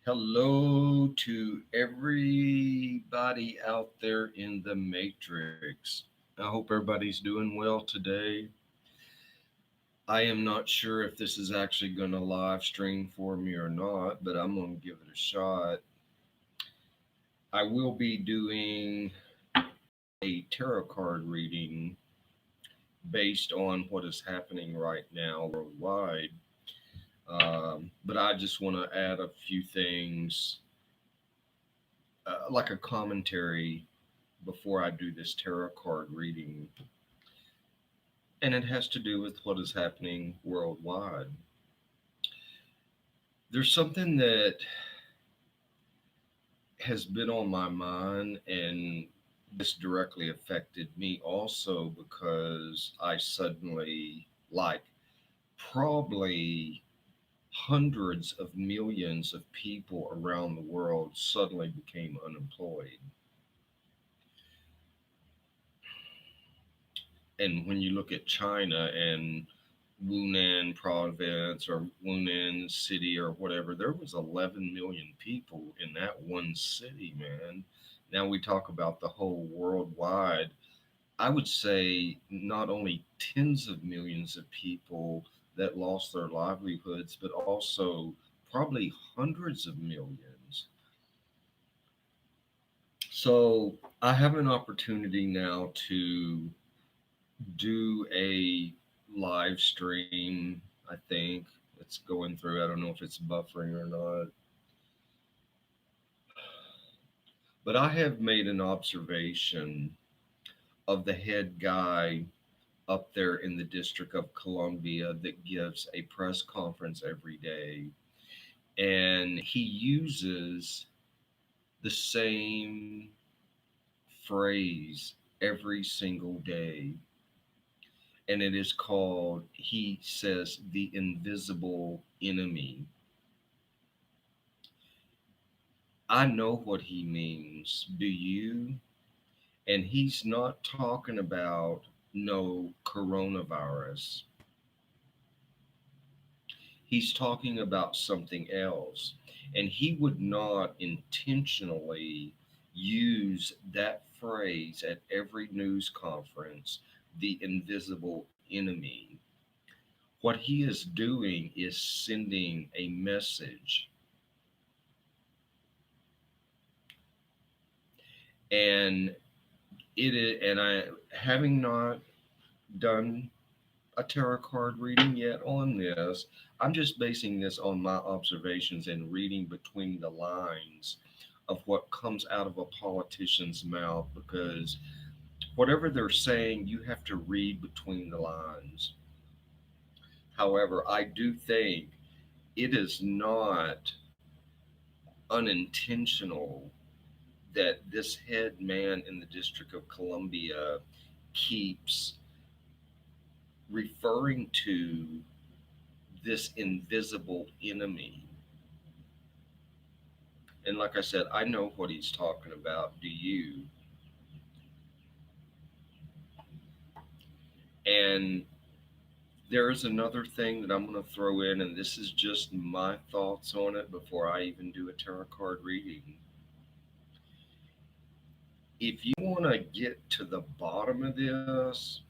Hello to everybody out there in the Matrix. I hope everybody's doing well today. I am not sure if this is actually going to live stream for me or not, but I'm going to give it a shot. I will be doing a tarot card reading based on what is happening right now worldwide. But I just want to add a few things, like a commentary before I do this tarot card reading, and it has to do with what is happening worldwide. There's something that has been on my mind, and this directly affected me also because I suddenly, like probably hundreds of millions of people around the world, suddenly became unemployed. And when you look at China and Wunan province or Wunan city or whatever, there was 11 million people in that one city, man. Now we talk about the whole worldwide. I would say not only tens of millions of people that lost their livelihoods, but also probably hundreds of millions. So I have an opportunity now to do a live stream. I think it's going through. I don't know if it's buffering or not. But I have made an observation of the head guy up there in the District of Columbia that gives a press conference every day. And he uses the same phrase every single day. And it is called, he says, the invisible enemy. I know what he means. Do you? And he's not talking about no coronavirus. He's talking about something else. And he would not intentionally use that phrase at every news conference, the invisible enemy. What he is doing is sending a message. And it is, and I, having not done a tarot card reading yet on this, I'm just basing this on my observations and reading between the lines of what comes out of a politician's mouth, because whatever they're saying, you have to read between the lines. However, I do think it is not unintentional that this head man in the District of Columbia keeps referring to this invisible enemy. And like I said, I know what he's talking about. Do you? And there is another thing that I'm going to throw in, and this is just my thoughts on it before I even do a tarot card reading. If you want to get to the bottom of this,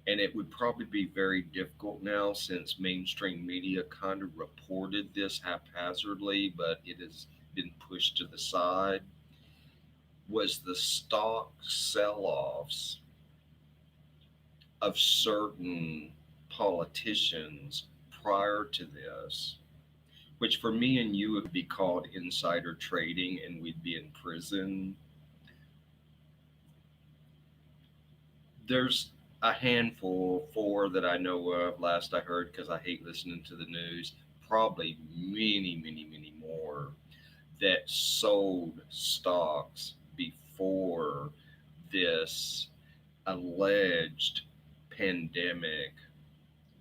and it would probably be very difficult now since mainstream media kind of reported this haphazardly, but it has been pushed to the side, was the stock sell offs of certain politicians prior to this, which for me and you would be called insider trading and we'd be in prison. There's a handful, four that I know of, last I heard, because I hate listening to the news, probably many, many, many more that sold stocks before this alleged pandemic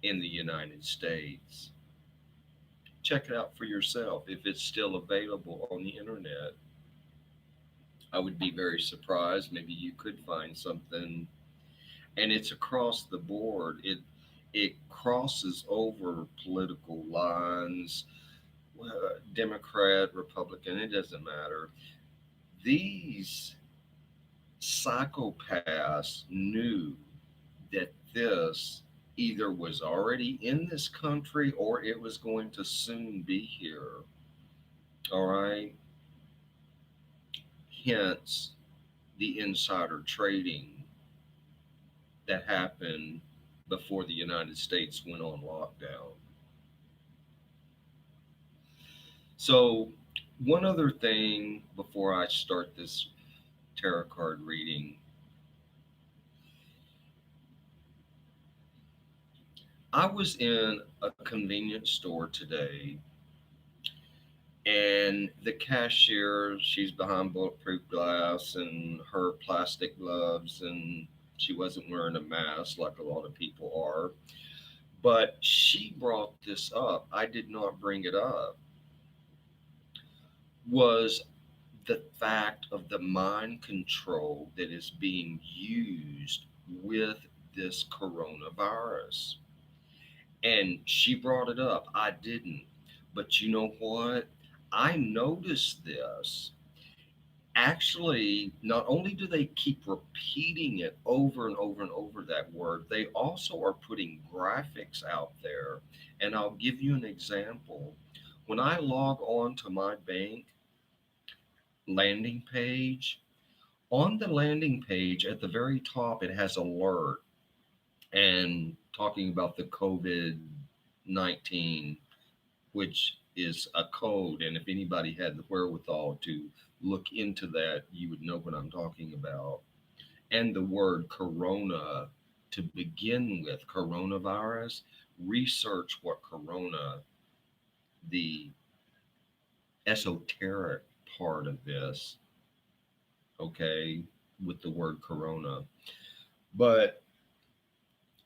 in the United States. Check it out for yourself if it's still available on the internet. I would be very surprised. Maybe you could find something, and it's across the board. It crosses over political lines. Democrat, Republican, it doesn't matter. These psychopaths knew that this either was already in this country or it was going to soon be here. All right. Hence the insider trading that happened before the United States went on lockdown. So, one other thing before I start this tarot card reading, I was in a convenience store today, and the cashier, she's behind bulletproof glass and her plastic gloves, and she wasn't wearing a mask like a lot of people are. But she brought this up. I did not bring it up. Was the fact of the mind control that is being used with this coronavirus. And she brought it up. I didn't. But you know what? I noticed this. Actually, not only do they keep repeating it over and over and over that word, they also are putting graphics out there. And I'll give you an example. When I log on to my bank landing page, on the landing page at the very top, it has alert and talking about the COVID 19, which is a code. And if anybody had the wherewithal to look into that, you would know what I'm talking about. And the word corona to begin with, coronavirus, research what corona, the esoteric part of this, okay, with the word corona. But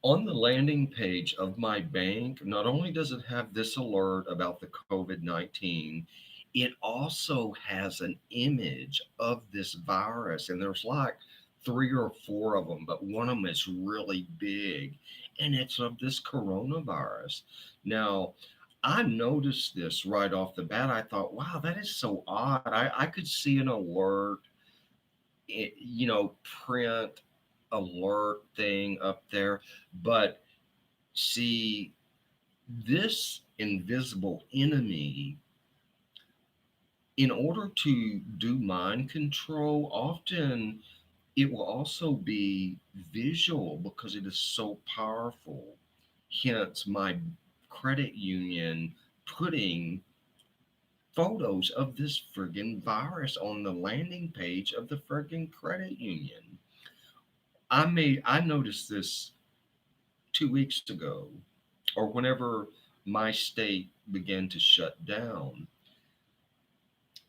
on the landing page of my bank, not only does it have this alert about the COVID 19, it also has an image of this virus. And there's like three or four of them, but one of them is really big. And it's of this coronavirus. Now, I noticed this right off the bat. I thought, wow, that is so odd. I could see an alert, print alert thing up there. But see, this invisible enemy, in order to do mind control, often it will also be visual because it is so powerful. Hence, my credit union putting photos of this friggin' virus on the landing page of the friggin' credit union. I noticed this 2 weeks ago, or whenever my state began to shut down.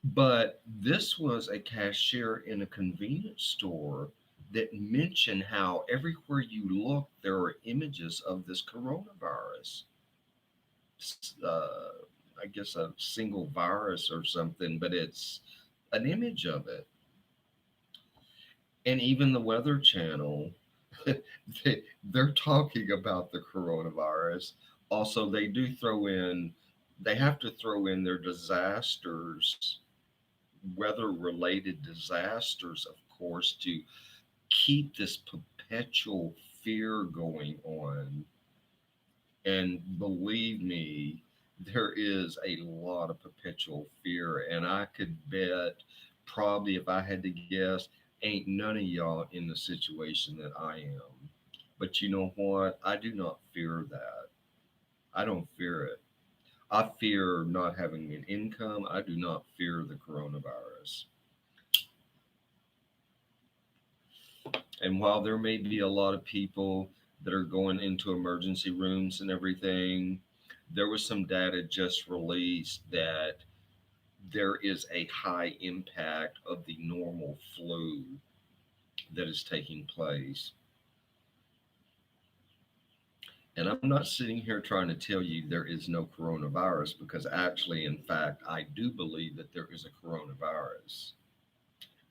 But this was a cashier in a convenience store that mentioned how everywhere you look, there are images of this coronavirus. Uh, I guess a single virus or something, but it's an image of it. And even the Weather Channel, they're talking about the coronavirus. Also, they have to throw in their disasters, weather related disasters, of course, to keep this perpetual fear going on. And believe me, there is a lot of perpetual fear. And I could bet, probably if I had to guess, ain't none of y'all in the situation that I am. But you know what? I do not fear that. I don't fear it. I fear not having an income. I do not fear the coronavirus. And while there may be a lot of people that are going into emergency rooms and everything, there was some data just released that there is a high impact of the normal flu that is taking place. And I'm not sitting here trying to tell you there is no coronavirus because actually, in fact, I do believe that there is a coronavirus.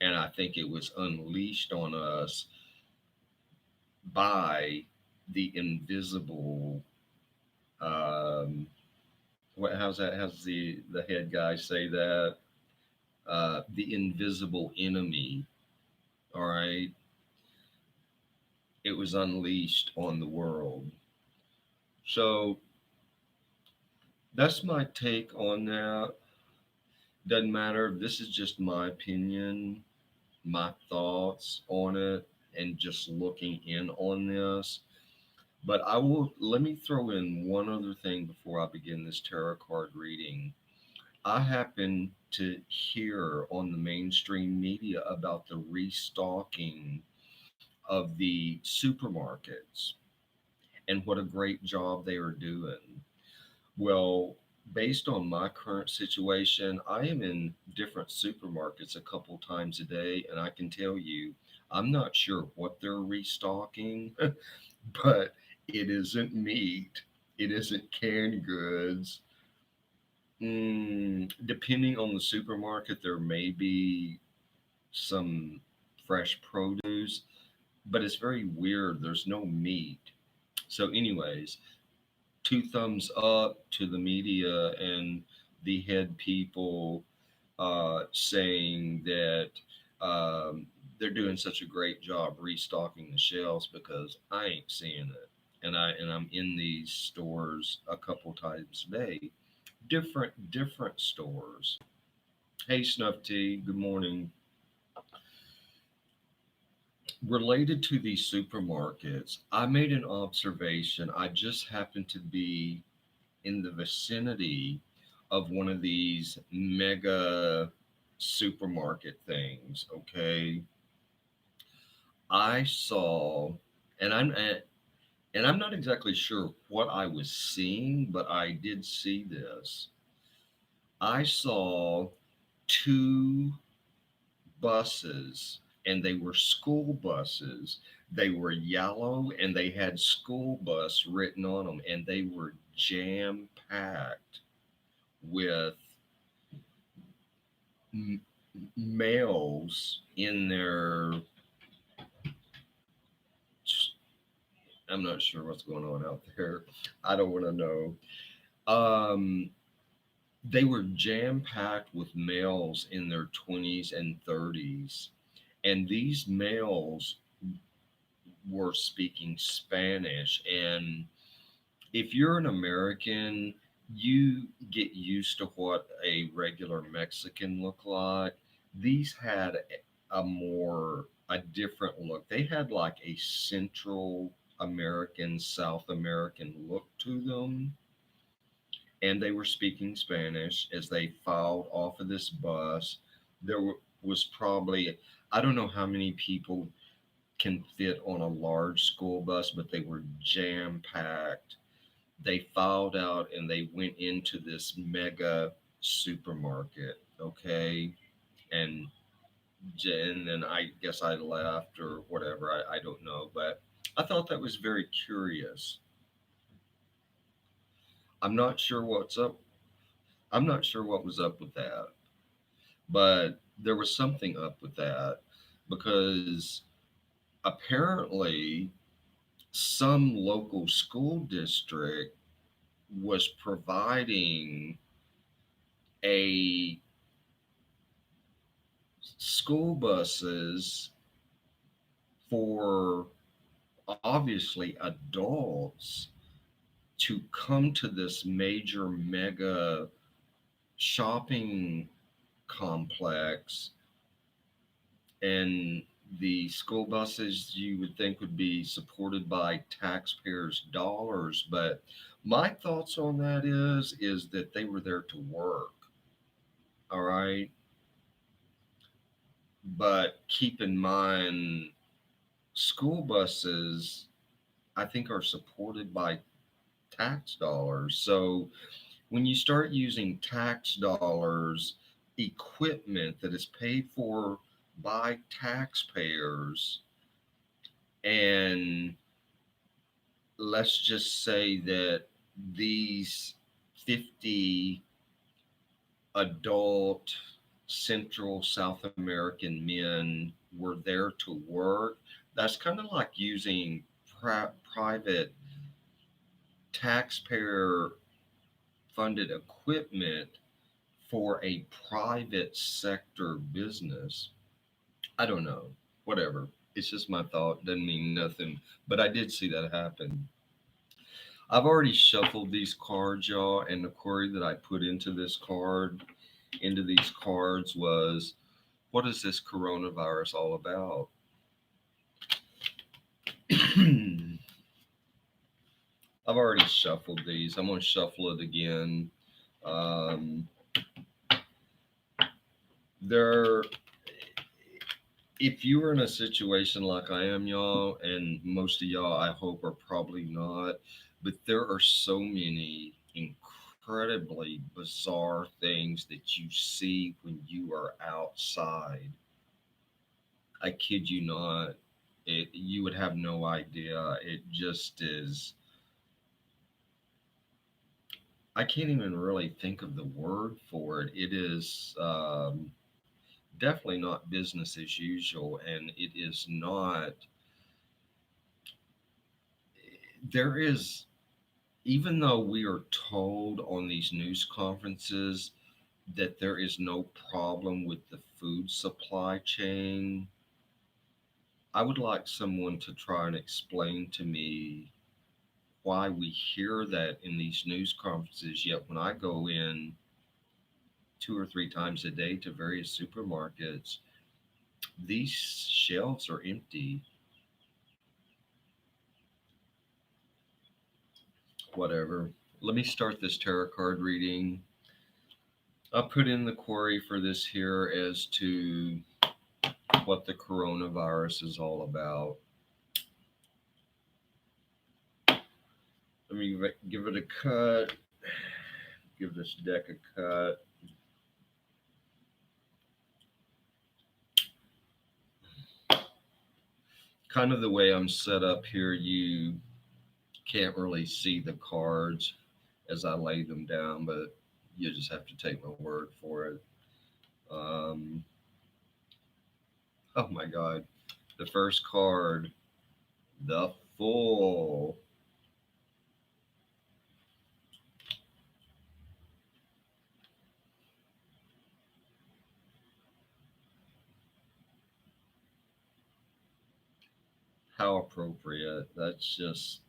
And I think it was unleashed on us by the invisible um, What? How's that? How's the head guy say that? The invisible enemy. All right, it was unleashed on the world. So that's my take on that. Doesn't matter. This is just my opinion, my thoughts on it, and just looking in on this. But I will let me throw in one other thing before I begin this tarot card reading. I happen to hear on the mainstream media about the restocking of the supermarkets and what a great job they are doing. Well, based on my current situation, I am in different supermarkets a couple times a day, and I can tell you, I'm not sure what they're restocking, but it isn't meat, it isn't canned goods. Depending on the supermarket, there may be some fresh produce, but it's very weird. There's no meat. So, anyways, two thumbs up to the media and the head people saying that they're doing such a great job restocking the shelves because I ain't seeing it, and I'm in these stores a couple times a day, different stores. Hey, Snuff Tea, good morning. Related to these supermarkets, I made an observation. I just happened to be in the vicinity of one of these mega supermarket things. Okay, I saw, and I'm not exactly sure what I was seeing, but I did see this. I saw two buses, and they were school buses. They were yellow and they had school bus written on them, and they were jam packed with m- males in their. I'm not sure what's going on out there. I don't want to know. Um, they were jam packed with males in their 20s and 30s. And these males were speaking Spanish. And if you're an American, you get used to what a regular Mexican look like. These had a different look. They had like a Central American, South American look to them, and they were speaking Spanish as they filed off of this bus. Was probably, I don't know how many people can fit on a large school bus, but they were jam packed. They filed out and they went into this mega supermarket. Okay. And, and then I guess I left or whatever. I don't know. But I thought that was very curious. I'm not sure what's up. I'm not sure what was up with that, but there was something up with that because apparently some local school district was providing a school buses for obviously adults to come to this major mega shopping complex, and the school buses you would think would be supported by taxpayers dollars, but my thoughts on that is that they were there to work. All right, but keep in mind school buses, I think, are supported by tax dollars. So when you start using tax dollars, equipment that is paid for by taxpayers, and let's just say that these 50 adult Central South American men were there to work, that's kind of like using private taxpayer funded equipment for a private sector business. I don't know. Whatever. It's just my thought. Doesn't mean nothing. But I did see that happen. I've already shuffled these cards, y'all, and the query that I put into these cards was, what is this coronavirus all about? I've already shuffled these. I'm going to shuffle it again. Um, there, if you were in a situation like I am, y'all, and most of y'all, I hope, are probably not, but there are so many incredibly bizarre things that you see when you are outside. I kid you not. You would have no idea. It just is. I can't even really think of the word for it. It is definitely not business as usual, and it is not. There is, even though we are told on these news conferences that there is no problem with the food supply chain, I would like someone to try and explain to me why we hear that in these news conferences, yet when I go in 2 or 3 times a day to various supermarkets, these shelves are empty. Whatever. Let me start this tarot card reading. I'll put in the query for this here as to what the coronavirus is all about. Let me give it a cut. Give this deck a cut. Kind of the way I'm set up here, you can't really see the cards as I lay them down, but you just have to take my word for it. Um, oh my God. The first card, the Fool. How appropriate. That's just.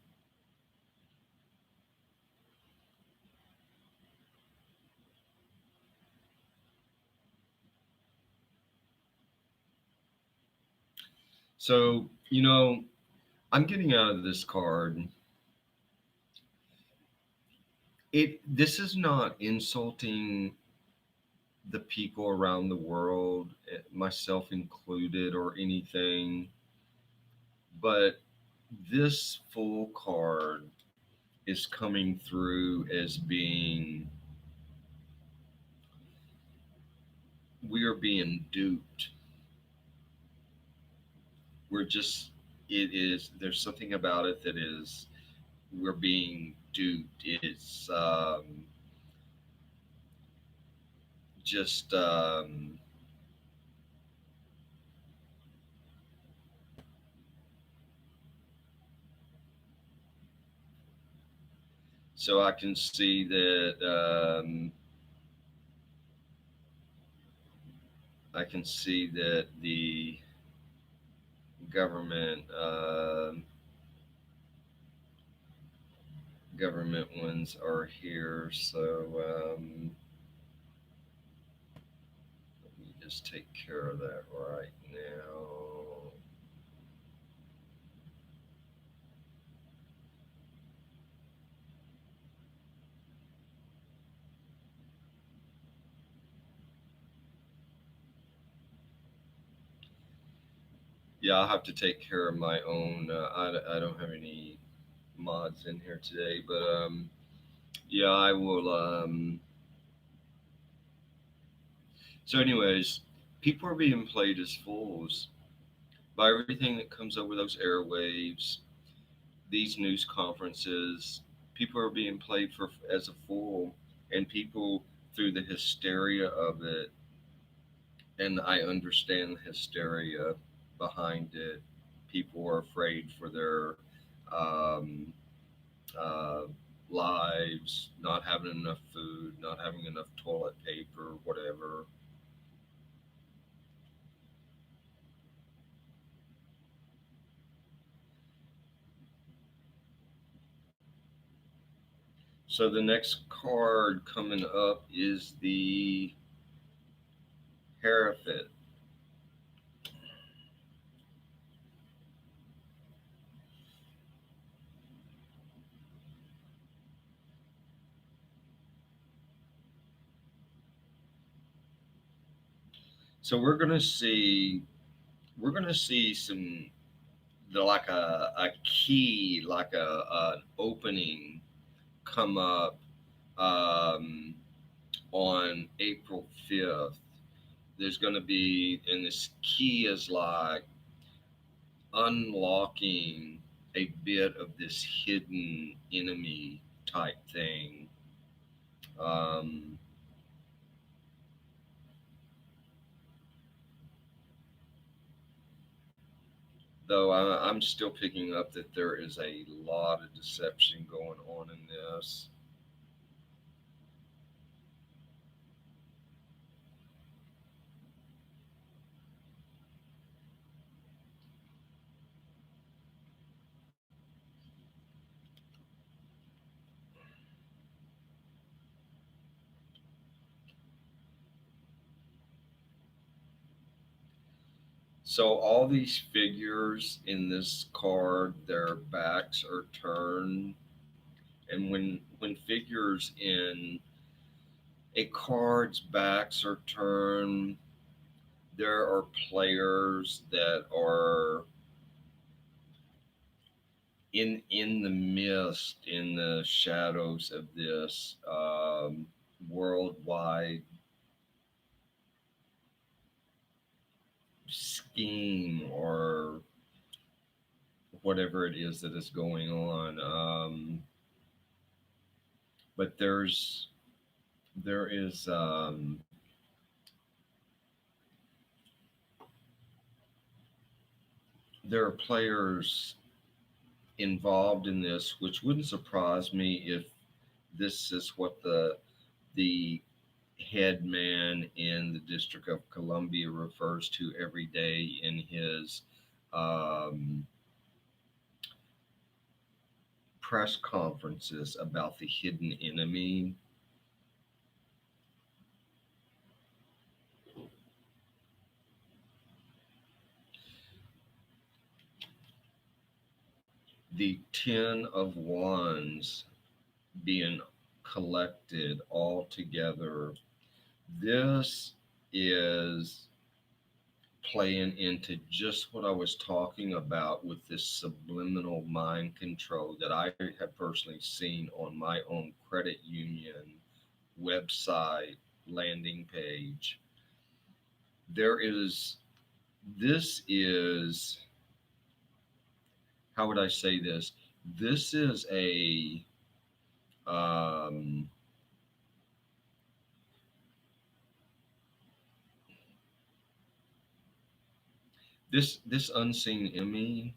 So, I'm getting out of this card. This is not insulting the people around the world, myself included, or anything, but this Full card is coming through as being, we are being duped. We're just, it is, there's something about it that is, we're being duped. It's just, so I can see that, I can see that the government, government ones are here. So let me just take care of that right now. Yeah, I'll have to take care of my own. I don't have any mods in here today, but yeah, I will. So, anyways, people are being played as fools by everything that comes over those airwaves, these news conferences. People are being played for as a fool, and people, through the hysteria of it, and I understand the hysteria behind it. People are afraid for their um, uh, lives, not having enough food, not having enough toilet paper, whatever. So the next card coming up is the Hierophant. So we're gonna see some like a key, like an opening come up um, on April 5th. There's going to be, and this key is like unlocking a bit of this hidden enemy type thing. Um, though I'm still picking up that there is a lot of deception going on in this. So all these figures in this card, their backs are turned, and when figures in a card's backs are turned, there are players that are in the mist, in the shadows of this worldwide scheme or whatever it is that is going on. But there is there are players involved in this, which wouldn't surprise me if this is what the head man in the District of Columbia refers to every day in his um, press conferences about the hidden enemy. The Ten of Wands being collected all together. This is playing into just what I was talking about with this subliminal mind control that I have personally seen on my own credit union website landing page. There is, this is, how would I say this? This is um, this unseen enemy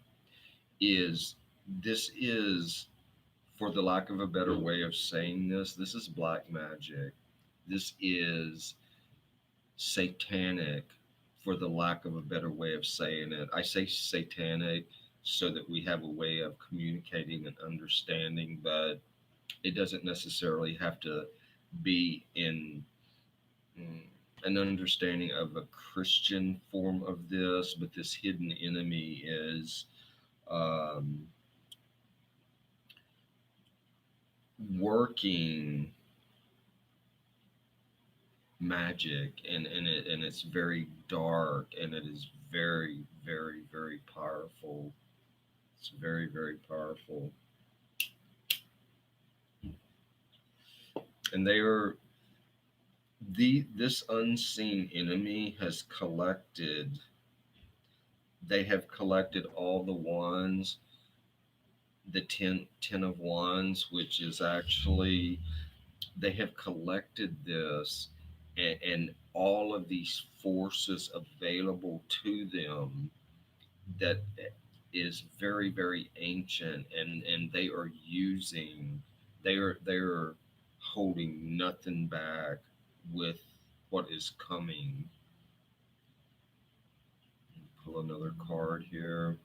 is, this is, for the lack of a better way of saying this is black magic. This is satanic, for the lack of a better way of saying it. I say satanic so that we have a way of communicating and understanding, but it doesn't necessarily have to be in mm, an understanding of a Christian form of this, but this hidden enemy is um, working magic, and it's very dark, and it is very, very, very powerful. It's very, very powerful. And they are, this unseen enemy has collected, they have collected all the wands, the ten of wands, which is actually, they have collected this, and all of these forces available to them that is very, very ancient, and they are using. They're holding nothing back with what is coming. Pull another card here.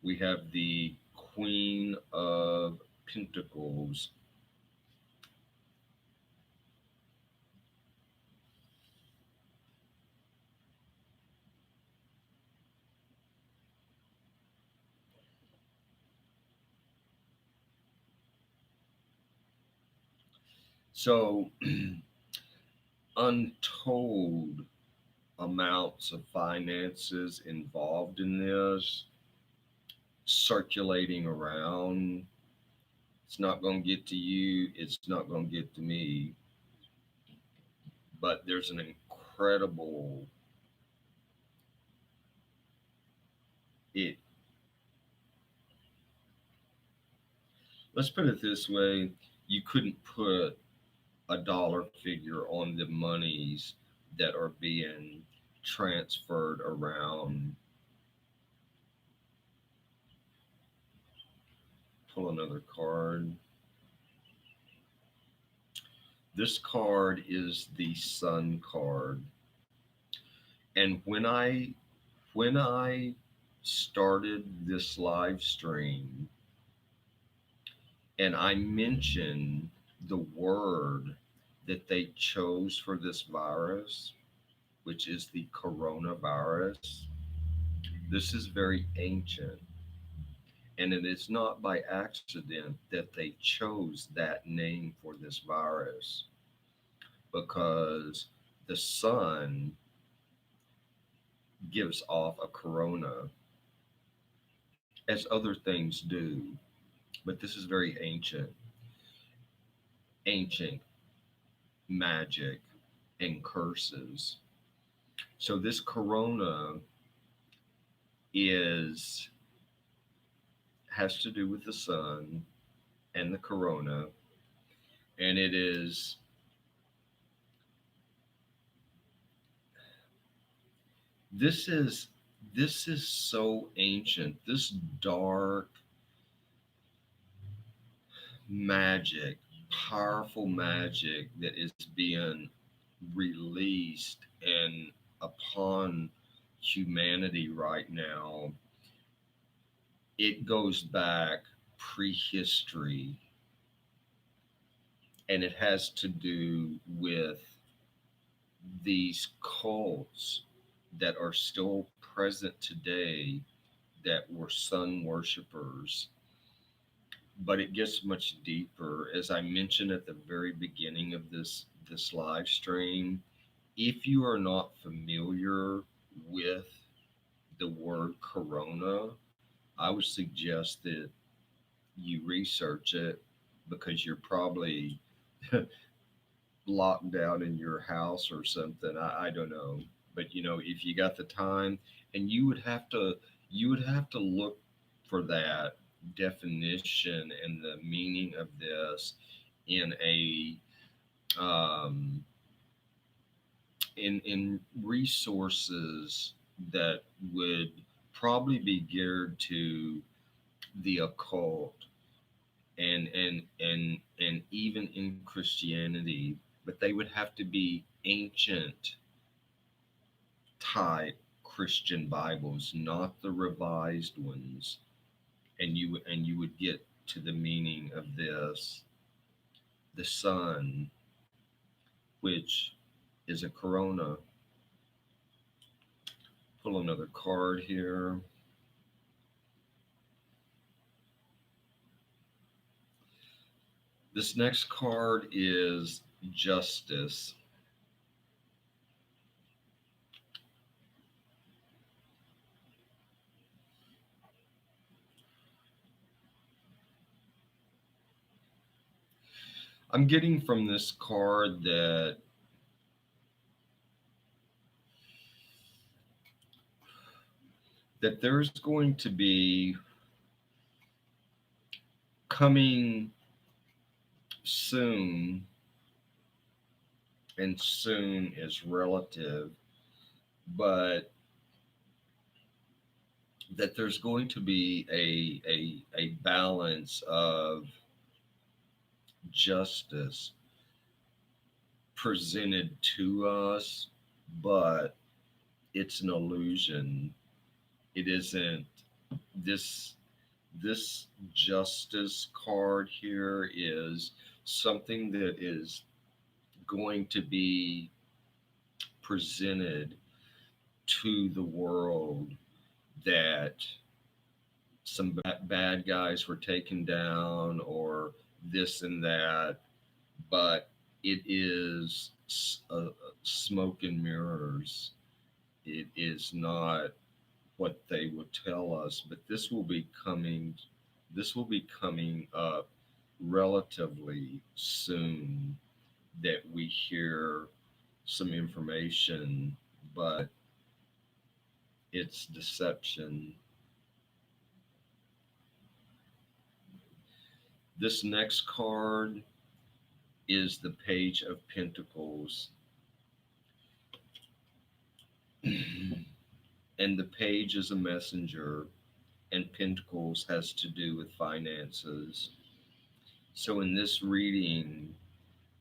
We have the Queen of Pentacles. So, untold amounts of finances involved in this, circulating around. It's not going to get to you, it's not going to get to me, but there's an incredible it. Let's put it this way: you couldn't put a dollar figure on the monies that are being transferred around. Pull another card. This card is the Sun card. And when I started this live stream and I mentioned the word that they chose for this virus, which is the coronavirus, this is very ancient. And it is not by accident that they chose that name for this virus, because the sun gives off a corona, as other things do, but this is very ancient, ancient magic and curses. So this corona is has to do with the sun and the corona, and it is this is this is so ancient. This dark magic, powerful magic that is being released and upon humanity right now, it goes back prehistory, and it has to do with these cults that are still present today that were sun worshippers. But it gets much deeper. As I mentioned at the very beginning of this live stream, if you are not familiar with the word corona, I would suggest that you research it, because you're probably locked down in your house or something. I don't know. But if you got the time, and you would have to look for that definition and the meaning of this in a um, in resources that would probably be geared to the occult, and even in Christianity, but they would have to be ancient type Christian Bibles, not the revised ones. And you would get to the meaning of this: the sun, which is a corona. Pull another card here. This next card is justice. I'm getting from this card that there's going to be, coming soon, and soon is relative, but that there's going to be a balance of justice presented to us, but it's an illusion. It isn't this this justice card here is something that is going to be presented to the world, that some bad guys were taken down or this and that, but it is smoke and mirrors. It is not what they would tell us, but this will be coming up relatively soon, that we hear some information, but it's deception. This next card is the Page of Pentacles. And the page is a messenger, and Pentacles has to do with finances. So in this reading,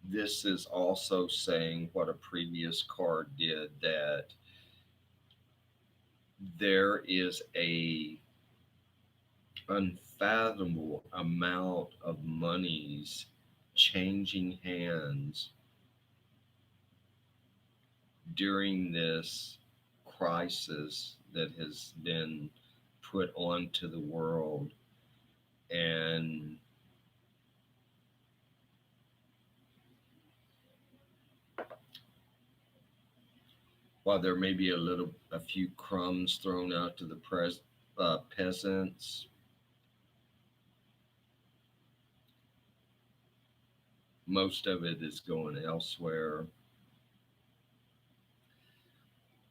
this is also saying what a previous card did, that there is a unfathomable amount of monies changing hands during this crisis that has been put onto the world. And while there may be a few crumbs thrown out to the peasants, most of it is going elsewhere.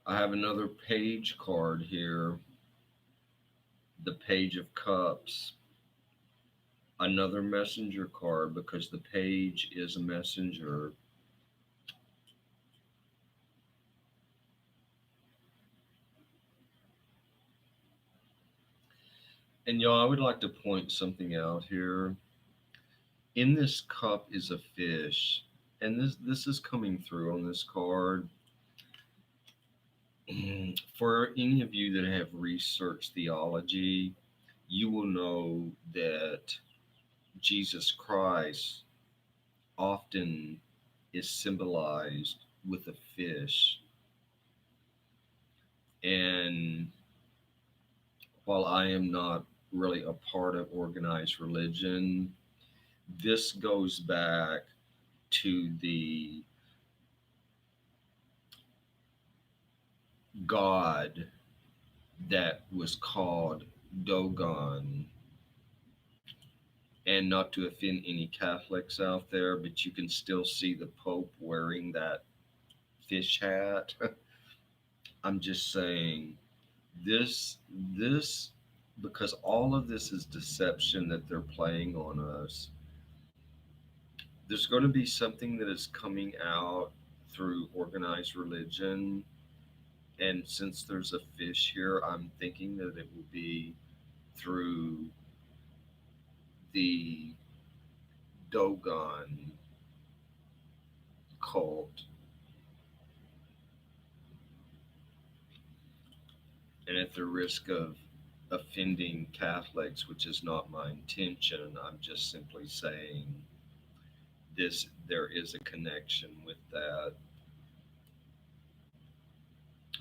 I have another page card here, the Page of Cups, another messenger card, because the page is a messenger. And y'all, I would like to point something out here. In this cup is a fish, and this is coming through on this card. For any of you that have researched theology, you will know that Jesus Christ often is symbolized with a fish. And while I am not really a part of organized religion, this goes back to the God that was called Dogon. And not to offend any Catholics out there, but you can still see the Pope wearing that fish hat. I'm just saying, this because all of this is deception that they're playing on us. There's going to be something that is coming out through organized religion, and since there's a fish here, I'm thinking that it will be through the Dogon cult. And at the risk of offending Catholics, which is not my intention, I'm just simply saying there is a connection with that.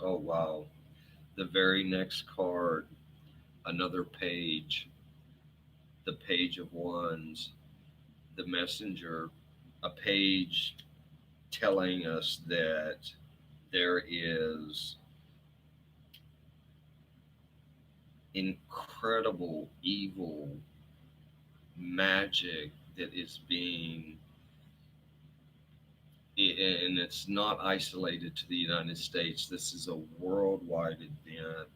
Oh wow. The very next card, another page, the Page of Wands, the messenger, a page telling us that there is incredible evil magic that is being, and it's not isolated to the United States. This is a worldwide event.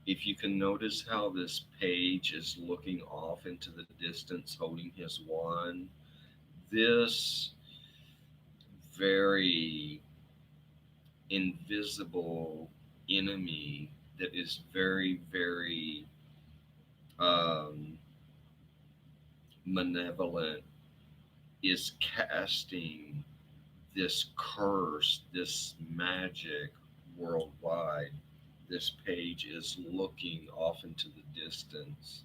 If you can notice how this page is looking off into the distance holding his wand, this very invisible enemy that is very, very um, malevolent is casting this curse, this magic worldwide. This page is looking off into the distance.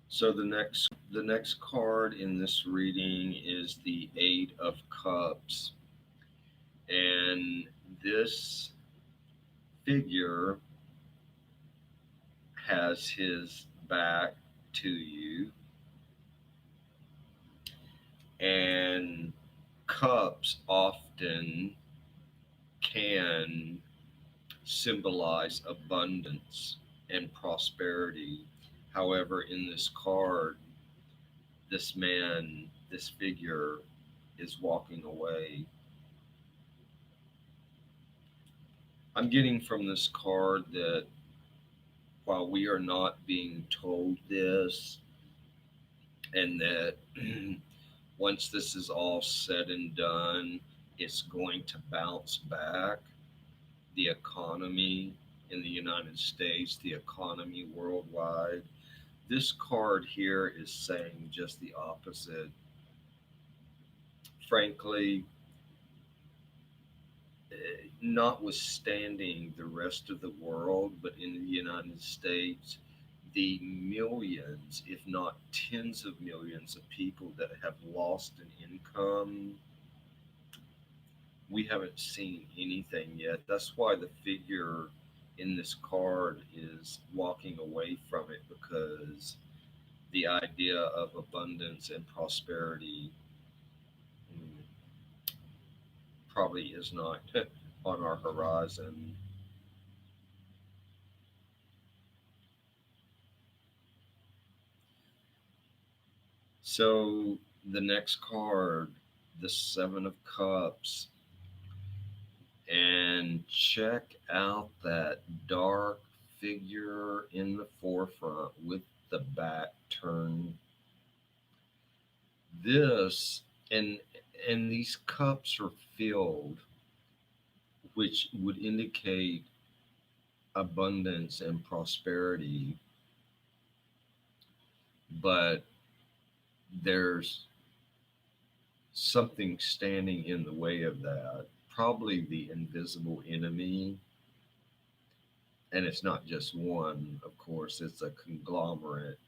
So the next card in this reading is the Eight of Cups, and this figure has his back to you, and cups often can symbolize abundance and prosperity. However, in this card, this man, this figure, is walking away. I'm getting from this card that while we are not being told this, and that once this is all said and done, it's going to bounce back. The economy in the United States, the economy worldwide. This card here is saying just the opposite. Frankly, notwithstanding the rest of the world, but in the United States, the millions, if not tens of millions of people that have lost an income, we haven't seen anything yet. That's why the figure in this card is walking away from it, because the idea of abundance and prosperity mm, probably is not on our horizon. So the next card, the Seven of Cups, and check out that dark figure in the forefront with the back turned. This and these cups are filled, which would indicate abundance and prosperity, but there's something standing in the way of that. Probably the invisible enemy, and it's not just one, of course, it's a conglomerate,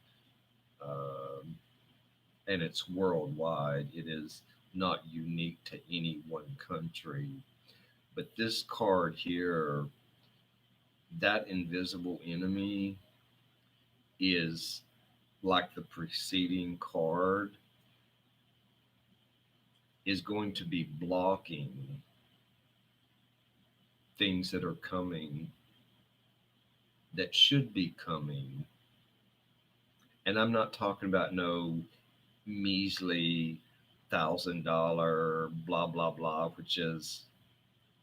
um, and it's worldwide. It is not unique to any one country. But this card here, that invisible enemy, is like the preceding card, is going to be blocking things that are coming, that should be coming. And I'm not talking about no measly $1,000 blah blah blah, which is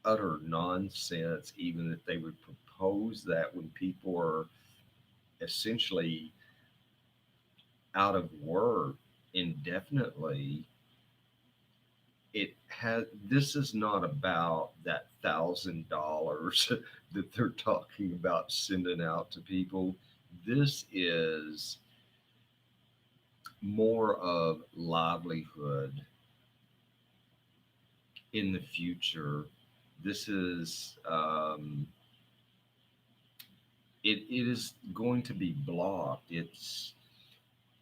utter nonsense. Even if they would propose that when people are essentially out of work indefinitely, it has, this is not about that $1,000 that they're talking about sending out to people. This is more of livelihood in the future. This is it is going to be blocked. It's,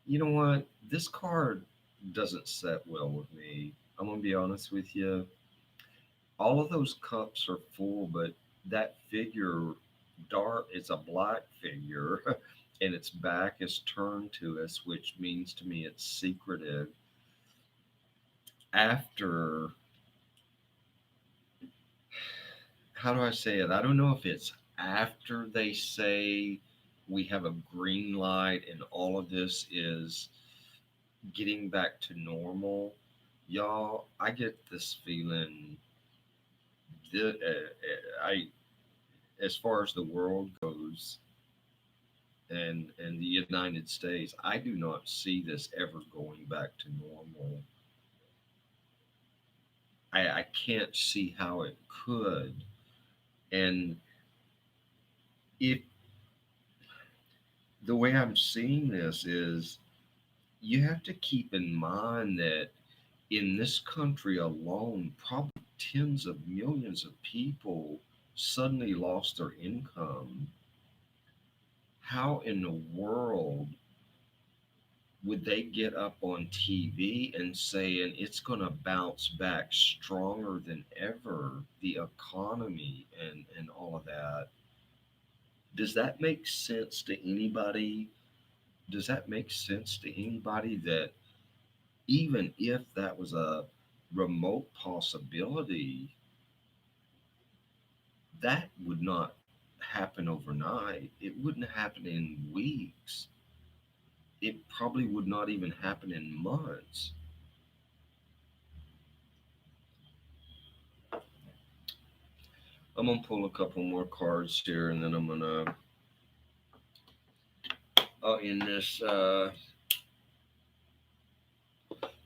you know what, this card doesn't set well with me. I'm gonna be honest with you. All of those cups are full, but that figure, dark, it's a black figure, and its back is turned to us, which means to me it's secretive. After, how do I say it? I don't know if it's after they say we have a green light and all of this is getting back to normal. Y'all, I get this feeling that I, as far as the world goes, and the United States, I do not see this ever going back to normal. I can't see how it could. And if the way I'm seeing this is, you have to keep in mind that in this country alone, probably tens of millions of people suddenly lost their income. How in the world would they get up on TV and saying it's going to bounce back stronger than ever, the economy and all of that? Does that make sense to anybody? Does that make sense to anybody that even if that was a remote possibility, that would not happen overnight. It wouldn't happen in weeks. It probably would not even happen in months. I'm gonna pull a couple more cards here, and then I'm gonna end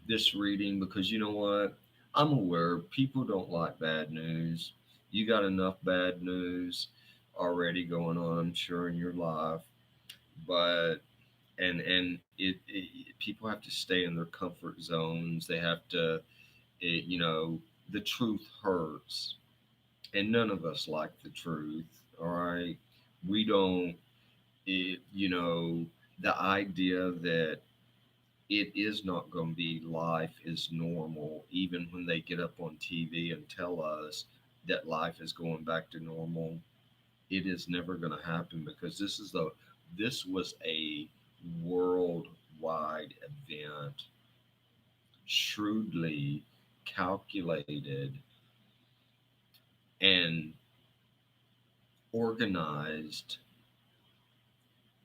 this reading, because you know what? I'm aware people don't like bad news. You got enough bad news already going on, I'm sure, in your life. But people have to stay in their comfort zones. They have to, you know, the truth hurts, and none of us like the truth. All right, we don't. You know, the idea that it is not going to be life is normal, even when they get up on TV and tell us that life is going back to normal. It is never going to happen, because this was a worldwide event, shrewdly calculated and organized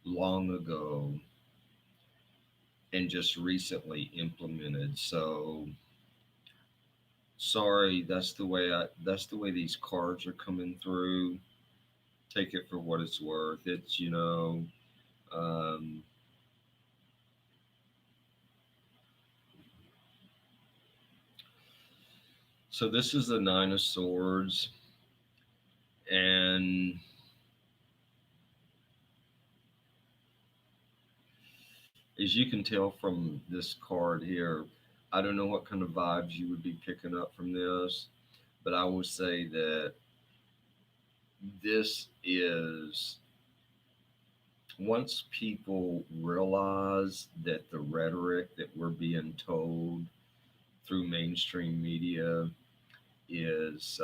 long ago, and just recently implemented. So sorry, that's the way these cards are coming through. Take it for what it's worth. It's, um, so this is the Nine of Swords, and as you can tell from this card here, I don't know what kind of vibes you would be picking up from this, but I would say that this is, once people realize that the rhetoric that we're being told through mainstream media is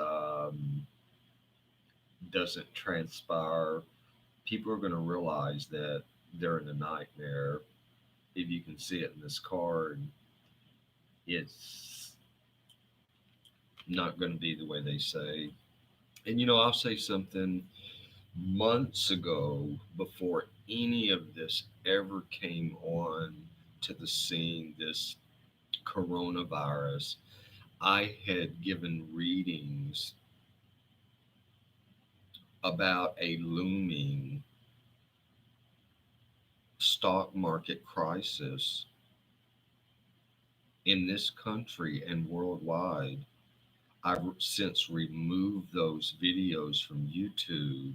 doesn't transpire, people are going to realize that they're in a nightmare. If you can see it in this card, it's not going to be the way they say. And I'll say something. Months ago, before any of this ever came on to the scene, this coronavirus, I had given readings about a looming stock market crisis in this country and worldwide. I've since removed those videos from YouTube,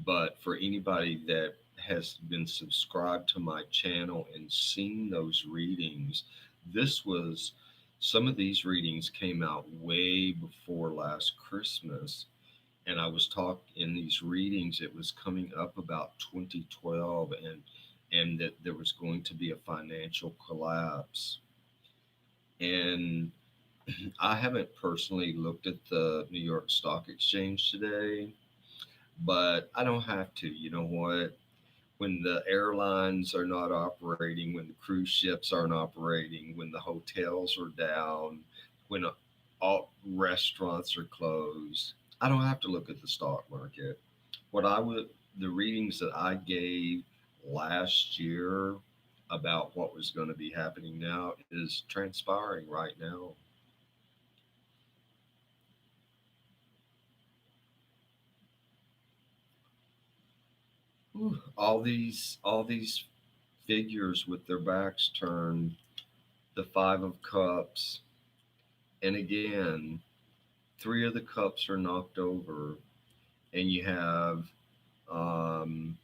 but for anybody that has been subscribed to my channel and seen those readings, this was some of these readings came out way before last Christmas. And I was talking in these readings, it was coming up about 2012, and that there was going to be a financial collapse. And I haven't personally looked at the New York Stock Exchange today, but I don't have to. You know what? When the airlines are not operating, when the cruise ships aren't operating, when the hotels are down, when all restaurants are closed, I don't have to look at the stock market. What I would, the readings that I gave last year about what was going to be happening now is transpiring right now. all these figures with their backs turned, the 5 of cups, and again, three of the cups are knocked over, and you have um,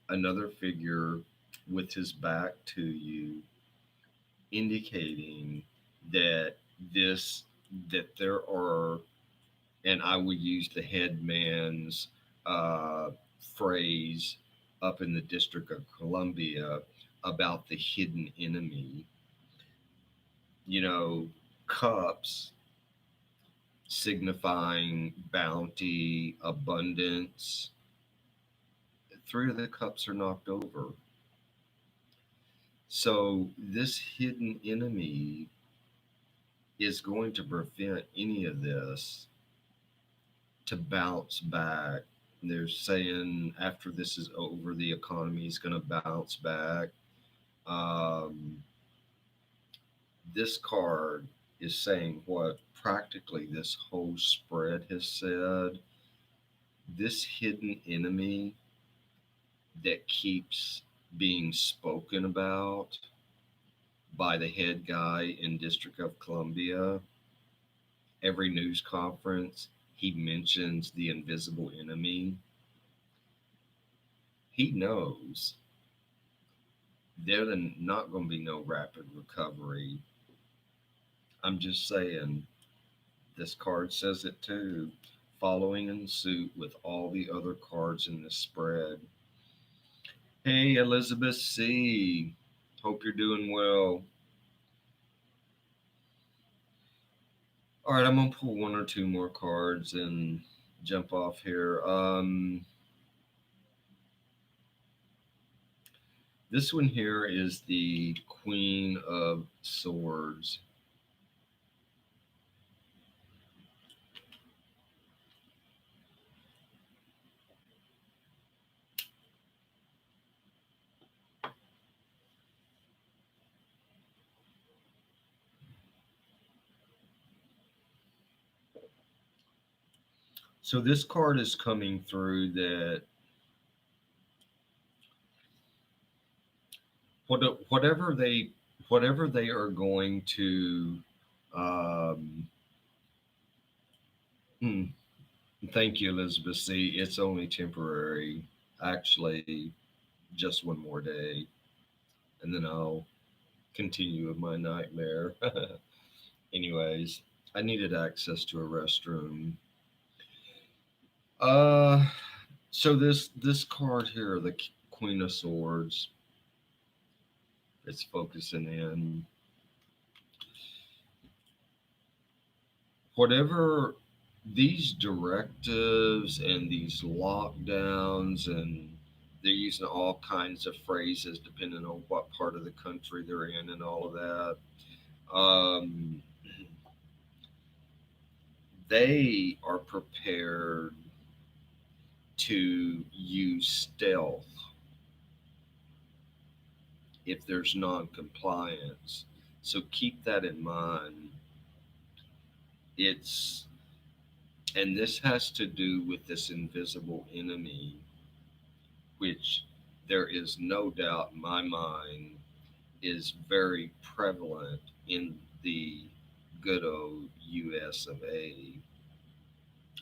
another figure with his back to you, indicating that this that there are, and I would use the headman's uh, phrase up in the District of Columbia about the hidden enemy. You know, cups signifying bounty, abundance. Three of the cups are knocked over. So this hidden enemy is going to prevent any of this to bounce back. They're saying after this is over, the economy is going to bounce back. Um, this card is saying what practically this whole spread has said. This hidden enemy that keeps being spoken about by the head guy in District of Columbia, every news conference, he mentions the invisible enemy. He knows there's not going to be no rapid recovery. I'm just saying, this card says it too, following in suit with all the other cards in this spread. Hey, Elizabeth C. Hope you're doing well. All right, I'm going to pull one or two more cards and jump off here. This one here is the Queen of Swords. So this card is coming through that whatever they are going to um, hmm, thank you, Elizabeth C. It's only temporary. Actually, just one more day, and then I'll continue with my nightmare. Anyways, I needed access to a restroom. Uh, so this card here, the Queen of Swords, it's focusing in. Whatever these directives and these lockdowns, and they're using all kinds of phrases depending on what part of the country they're in and all of that. Um, they are prepared to use stealth if there's non-compliance. So keep that in mind. It's and this has to do with this invisible enemy, which there is no doubt in my mind is very prevalent in the good old US of A.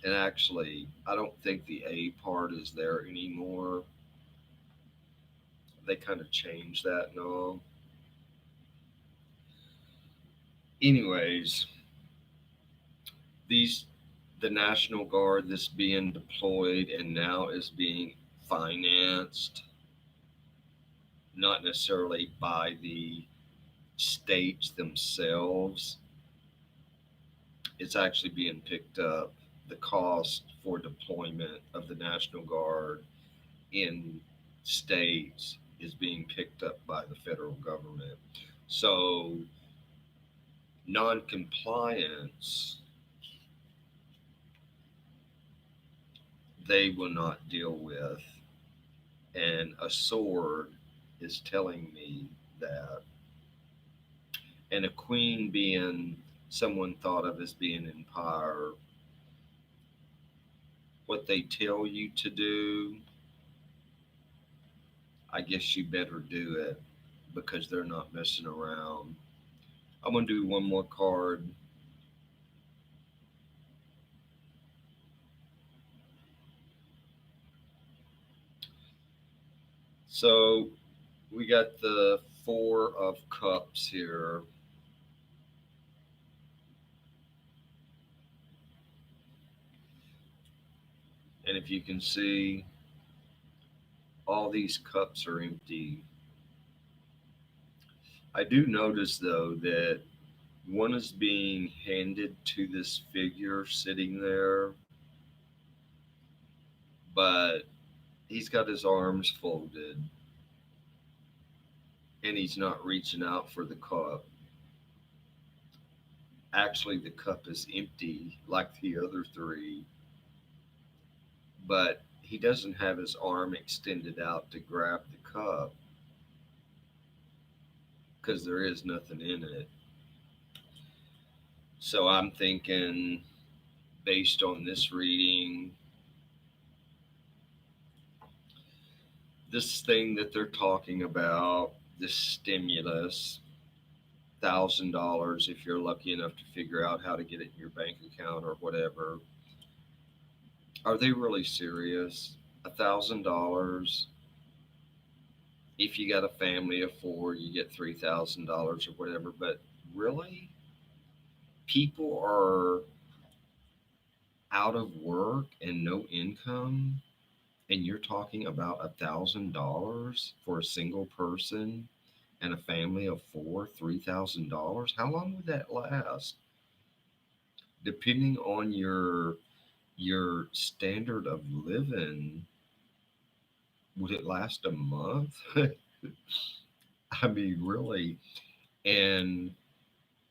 And actually, I don't think the A part is there anymore. They kind of changed that and all. Anyways, these the National Guard that's being deployed and now is being financed not necessarily by the states themselves. It's actually being picked up. The cost for deployment of the National Guard in states is being picked up by the federal government. So, non-compliance, they will not deal with. And a sword is telling me that. And a queen being someone thought of as being in power, what they tell you to do I guess you better do it because they're not messing around. I'm gonna do one more card. So we got the Four of Cups here. And if you can see, all these cups are empty. I do notice, though, that one is being handed to this figure sitting there, but he's got his arms folded and he's not reaching out for the cup. Actually, the cup is empty like the other three, but he doesn't have his arm extended out to grab the cup because there is nothing in it. So I'm thinking, based on this reading, this thing that they're talking about, this stimulus, $1,000 if you're lucky enough to figure out how to get it in your bank account or whatever. Are they really serious? $1,000. If you got a family of four, you get $3,000 or whatever. But really, people are out of work and no income, and you're talking about $1,000 for a single person and a family of four, $3,000. How long would that last? Depending on your standard of living, would it last a month? I mean, really. And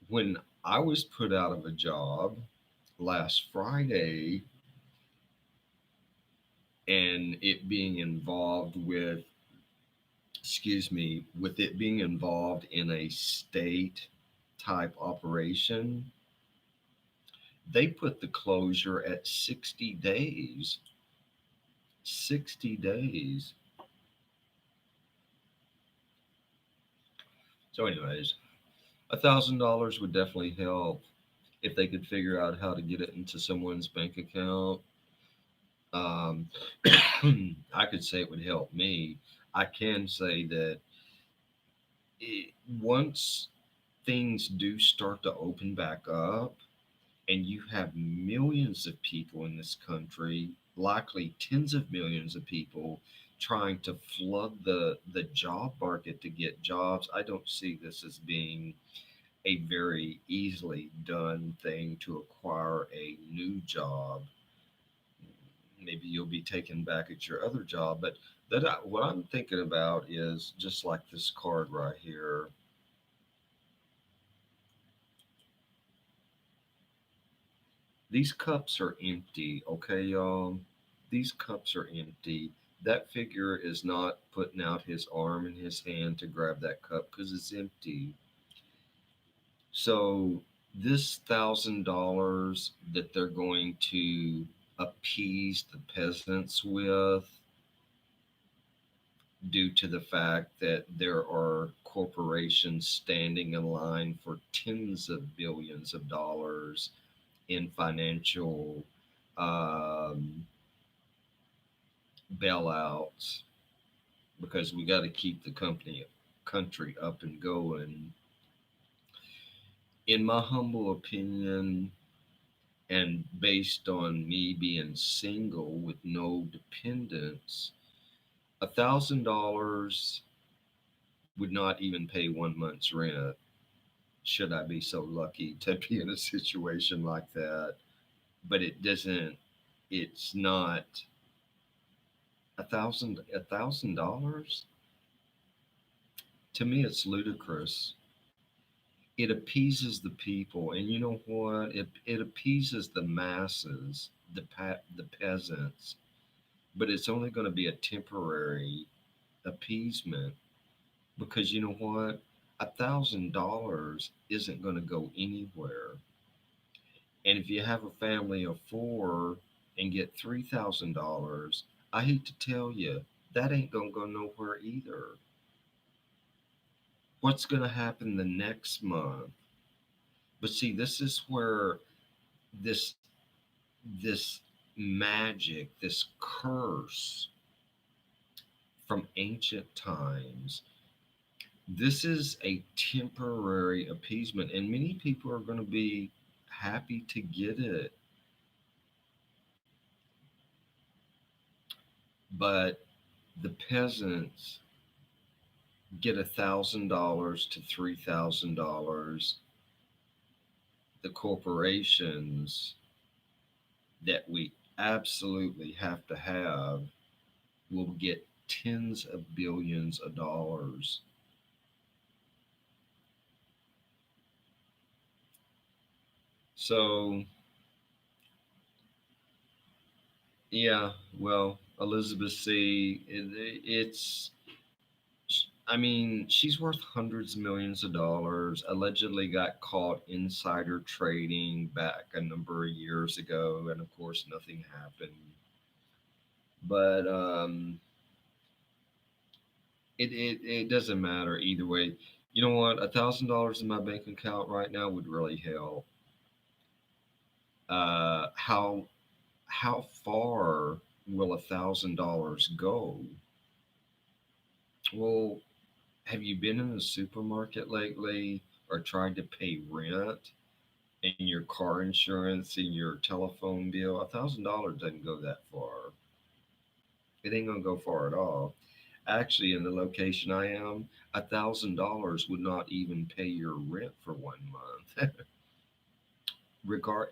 when I was put out of a job last Friday, and it being involved with, excuse me, with it being involved in a state type operation, they put the closure at 60 days. 60 days. So, anyways, $1,000 would definitely help if they could figure out how to get it into someone's bank account. Um, I could say it would help me. I can say that once things do start to open back up, and you have millions of people in this country, likely tens of millions of people trying to flood the job market to get jobs, I don't see this as being a very easily done thing to acquire a new job. Maybe you'll be taken back at your other job, but what I'm thinking about is just like this card right here. These cups are empty, okay, y'all? These cups are empty. That figure is not putting out his arm and his hand to grab that cup because it's empty. So, this $1,000 that they're going to appease the peasants with, due to the fact that there are corporations standing in line for tens of billions of dollars in financial um, bailouts, because we got to keep the country up and going. In my humble opinion, and based on me being single with no dependents, $1,000 would not even pay 1 month's rent. Should I be so lucky to be in a situation like that? But it doesn't. It's not $1,000. To me, it's ludicrous. It appeases the people, and you know what? It appeases the masses, the peasants, but it's only going to be a temporary appeasement, because you know what? $1,000 isn't going to go anywhere. And if you have a family of four and get $3,000, I hate to tell you, that ain't gonna go nowhere either. What's gonna happen the next month? But see, this is where this this magic, this curse from ancient times, this is a temporary appeasement, and many people are going to be happy to get it. But the peasants get $1,000 to $3,000. The corporations that we absolutely have to have will get tens of billions of dollars. So, yeah, well, Elizabeth C., I mean, she's worth hundreds of millions of dollars. Allegedly got caught insider trading back a number of years ago, and of course, nothing happened. But it doesn't matter either way. You know what? $1,000 in my bank account right now would really help. How far will $1,000 go? Well, have you been in the supermarket lately or tried to pay rent and your car insurance and your telephone bill? $1,000 doesn't go that far. It ain't gonna go far at all. Actually, in the location I am, $1,000 would not even pay your rent for 1 month. Regard,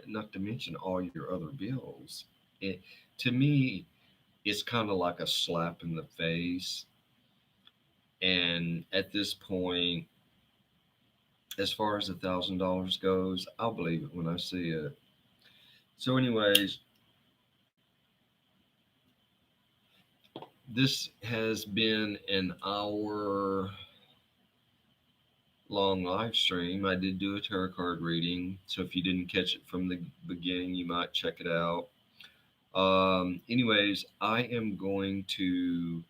not to mention all your other bills. It, to me, it's kind of like a slap in the face. And at this point, as far as $1,000 goes, I'll believe it when I see it. So, anyways, this has been an hour long live stream. I did do a tarot card reading, so if you didn't catch it from the beginning, you might check it out. Anyways, I am going to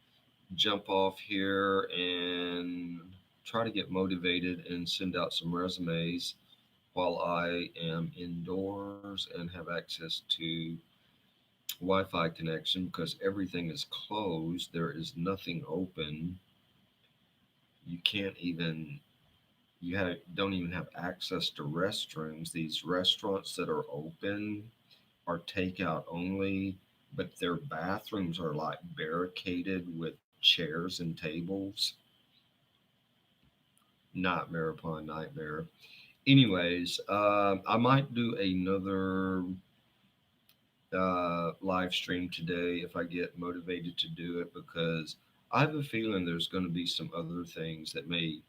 jump off here and try to get motivated and send out some resumes while I am indoors and have access to Wi Fi connection because everything is closed. There is nothing open. You can't even don't even have access to restrooms. These restaurants that are open are takeout only, but their bathrooms are like barricaded with chairs and tables. Nightmare upon nightmare. Anyways, I might do another live stream today if I get motivated to do it because I have a feeling there's going to be some other things that may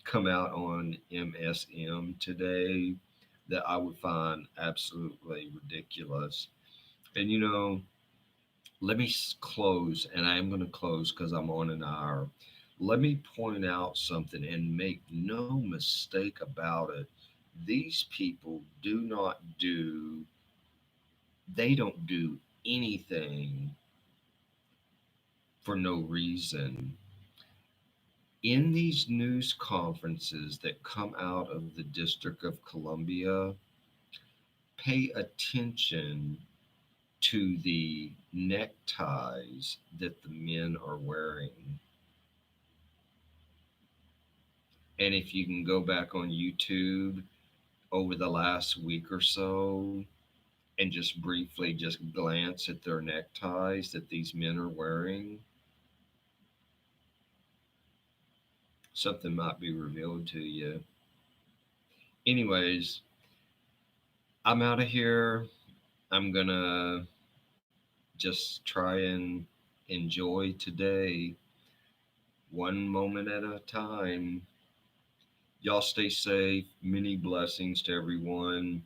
come out on MSM today that I would find absolutely ridiculous. And let me close, and I am going to close because I'm on an hour. Let me point out something and make no mistake about it. These people they don't do anything for no reason. In these news conferences that come out of the District of Columbia, pay attention to the neckties that the men are wearing. And if you can go back on YouTube over the last week or so and just briefly just glance at their neckties that these men are wearing, something might be revealed to you. Anyways, I'm out of here. I'm gonna just try and enjoy today one moment at a time. Y'all stay safe. Many blessings to everyone.